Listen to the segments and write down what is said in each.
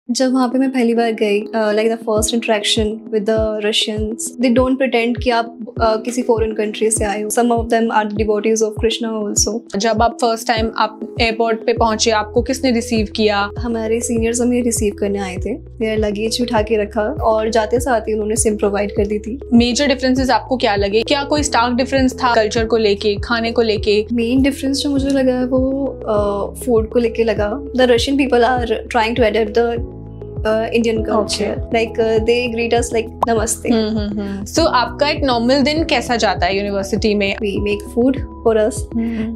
जब वहाँ पे मैं पहली बार गई, like the first interaction with the Russians, they don't pretend कि आप किसी फॉरेन कंट्री से आए हो. Some of them are devotees of Krishna also. जब आप फर्स्ट टाइम आप एयरपोर्ट पे पहुंचे, आपको किसने रिसीव किया? हमारे सीनियर्स हमें रिसीव करने आए थे. मेरा लगेज उठा के रखा और जाते साथ ही उन्होंने सिम प्रोवाइड कर दी थी. मेजर डिफरेंसेस आपको क्या लगे? क्या कोई स्टार्क डिफरेंस था कल्चर को लेके, खाने को लेके? मेन डिफरेंस जो मुझे लगा वो फूड को लेके लगा. The Russian people are trying to adopt the Indian culture. Like they greet us like namaste. So आपका एक नॉर्मल दिन कैसा जाता है यूनिवर्सिटी में? We make food for us.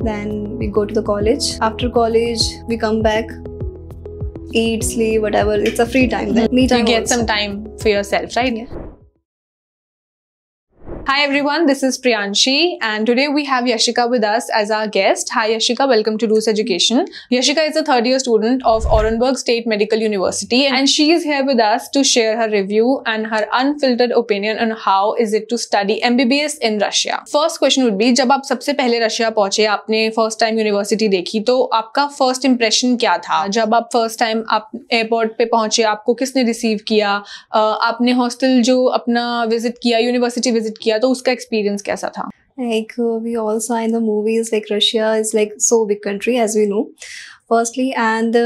Then we go to the college. After college, we come back, eat, sleep, whatever. It's a free time. Then me time. You get also. some time for yourself, right? Yeah. Hi everyone, this is Priyanshi and today we have Yashika with us as our guest. Hi Yashika, welcome to Roots Education. Yashika is a third year student of Orenburg State Medical University and she is here with us to share her review and her unfiltered opinion on how is it to study MBBS in Russia. First question would be, जब आप सबसे पहले Russia पहुंचे, आपने first time university देखी, तो आपका first impression क्या था? जब आप फर्स्ट टाइम आप एयरपोर्ट पे पहुंचे, आपको किसने रिसीव किया? आपने हॉस्टल जो अपना विजिट किया, यूनिवर्सिटी विजिट किया, तो उसका एक्सपीरियंस कैसा था? Like we all saw in the movies, like Russia is like so big country as we know. Firstly, and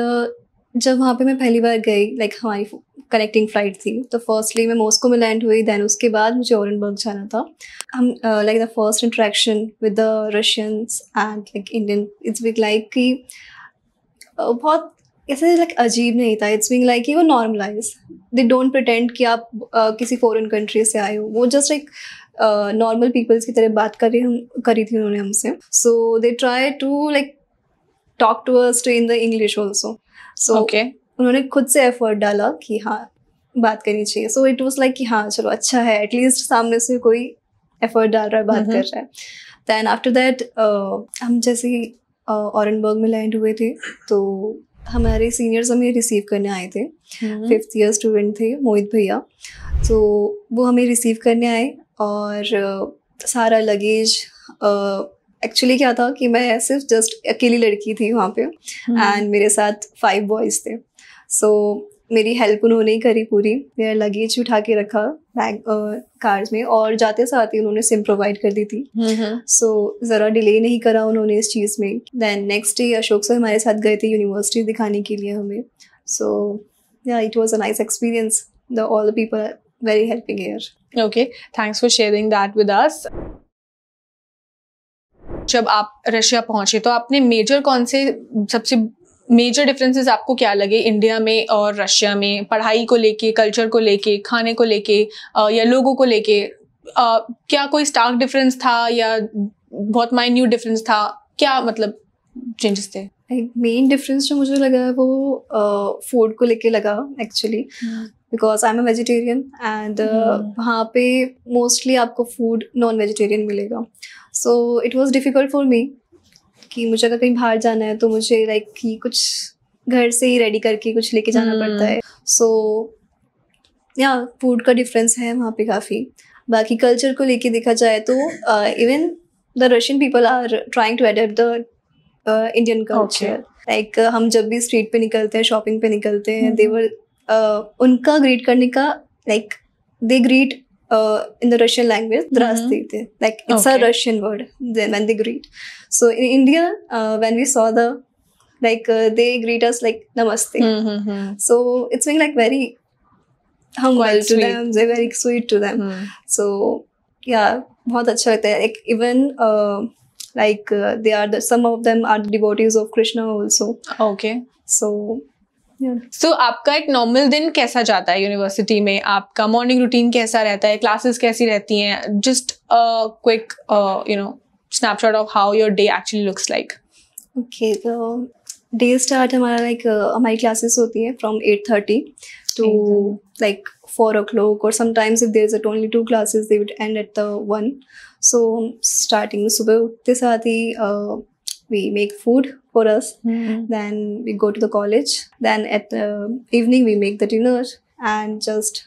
जब वहाँ पे मैं पहली बार गई, like हमारी कनेक्टिंग फ्लाइट थी, तो फर्स्टली मैं मॉस्को में लैंड हुई. देन उसके बाद मुझे ओरेनबर्ग जाना था. हम like the first interaction with the Russians and like Indian, it's big like कि बहुत ऐसे लाइक अजीब नहीं था. इट्स बिंग लाइक कि वो नॉर्मलाइज. दे डोंट प्रिटेंड कि आप किसी फॉरेन कंट्री से आए हो. वो जस्ट लाइक नॉर्मल पीपल्स की तरह बात करी थी उन्होंने हमसे. So they try to like talk to us to in the English also. So उन्होंने खुद से एफर्ट डाला कि हाँ बात करनी चाहिए. सो इट वॉज लाइक कि हाँ चलो अच्छा है, एटलीस्ट सामने से कोई एफर्ट डाल रहा है, बात कर रहा है. दैन आफ्टर दैट हम जैसे ही ओरेनबर्ग में लैंड हुए थे, तो हमारे सीनियर्स हमें रिसीव करने आए थे. 5th ईयर स्टूडेंट थे मोहित भैया. तो वो हमें रिसीव करने आए और सारा लगेज, एक्चुअली क्या था कि मैं सिर्फ जस्ट अकेली लड़की थी वहाँ पे एंड मेरे साथ 5 बॉयज़ थे. सो मेरी हेल्प उन्होंने ही करी पूरी. मेरा लगेज उठा के रखा बैग कार्स में और जाते साथ ही उन्होंने सिम प्रोवाइड कर दी थी. सो ज़रा डिले नहीं करा उन्होंने इस चीज़ में. Then next day Ashok sir हमारे साथ गए थे यूनिवर्सिटी दिखाने के लिए हमें. So yeah it was a nice experience. All the people are very helping here. Okay, thanks for sharing that with us. जब आप रशिया पहुंचे तो आपने मेजर कौन से सबसे मेजर डिफरेंसेस आपको क्या लगे इंडिया में और रशिया में? पढ़ाई को लेके, कल्चर को लेके, खाने को लेके या लोगों को लेके? क्या कोई स्टार्क डिफरेंस था या बहुत माइन्यूट डिफरेंस था? क्या मतलब चेंजेस थे? मेन डिफरेंस जो मुझे लगा वो फूड को लेके लगा actually, because I am a vegetarian and वहाँ पे मोस्टली आपको फूड नॉन वेजिटेरियन मिलेगा. So it was difficult for me कि मुझे अगर कहीं बाहर जाना है तो मुझे लाइक कि कुछ घर से ही रेडी करके कुछ लेके जाना पड़ता है. सो या फूड का डिफरेंस है वहाँ पे काफ़ी. बाकी कल्चर को लेके देखा जाए तो even the Russian people are trying to adopt the Indian culture. Like हम जब भी स्ट्रीट पे निकलते हैं, शॉपिंग पे निकलते हैं, देवर उनका ग्रीट करने का like they greet in the Russian language, Здравствуйте. Like it's a Russian word then when they greet. So in India, when we saw the like they greet us like Namaste. So it's been like very humble to them. They're very sweet to them. So yeah, बहुत अच्छा लगता है. Like even like they are some of them are devotees of Krishna also. Okay. So So, आपका एक normal दिन कैसा जाता है यूनिवर्सिटी में? आपका मॉर्निंग रूटीन कैसा रहता है? क्लासेस कैसी रहती हैं? Just quick snapshot of how your day actually looks like. Okay, तो डे स्टार्ट हमारा लाइक हमारी क्लासेस होती हैं from 8:30 to like 4 o'clock, or sometimes if there's only 2 classes they would end at the 1. So starting सुबह उठते साथ ही we make food for us. Then we go to the college. Then at the evening we make the dinner and just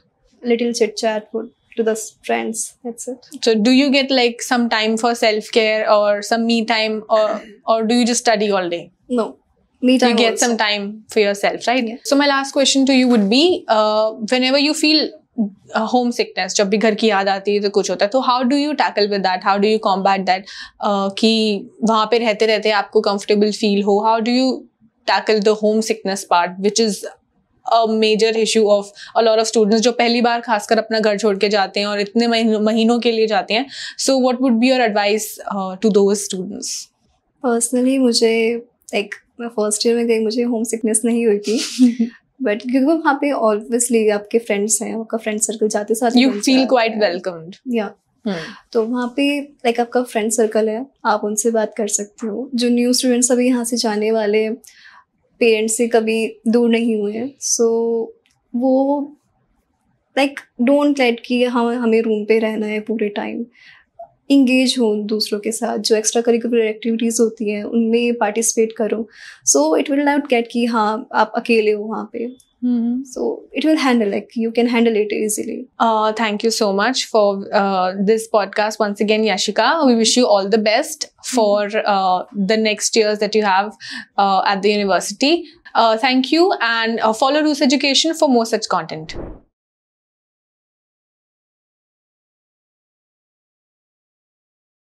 little chit chat to the friends. That's it. So do you get like some time for self care or some me time, or do you just study all day? No, me time You get also. some time for yourself, right? Yeah. So my last question to you would be, whenever you feel homesickness, जब भी घर की याद आती है तो कुछ होता है, तो how do you tackle with that? How do you combat that? कि वहाँ पे रहते रहते आपको comfortable feel हो? How do you tackle the homesickness part, which is a major issue of a lot of students जो पहली बार खासकर अपना घर छोड़ के जाते हैं और इतने महीनों के लिए जाते हैं. So what would be your advice to those students? Personally मुझे लाइक मैं फर्स्ट ईयर में गई, मुझे होम सिकनेस नहीं हुई थी. बट क्योंकि वहाँ पे ऑब्वियसली आपके फ्रेंड्स हैं, आपका फ्रेंड सर्कल जाते साथ You feel quite welcomed. या तो वहाँ पे लाइक आपका फ्रेंड सर्कल है, आप उनसे बात कर सकते हो. जो न्यू स्टूडेंट्स अभी यहाँ से जाने वाले पेरेंट्स से कभी दूर नहीं हुए हैं, सो वो लाइक डोंट लेट कि हम हमें रूम पे रहना है पूरे टाइम. इंगेज हो दूसरों के साथ, जो एक्स्ट्रा करिकुलर एक्टिविटीज़ होती हैं उनमें पार्टिसिपेट करो. So it will not gate कि हाँ आप अकेले हो वहाँ पे. So it will handle, like you can handle it easily. Thank you so much for this podcast once again, Yashika. We wish you all the best for the next years that you have at the university. Thank you, and follow Roots Education for more such content.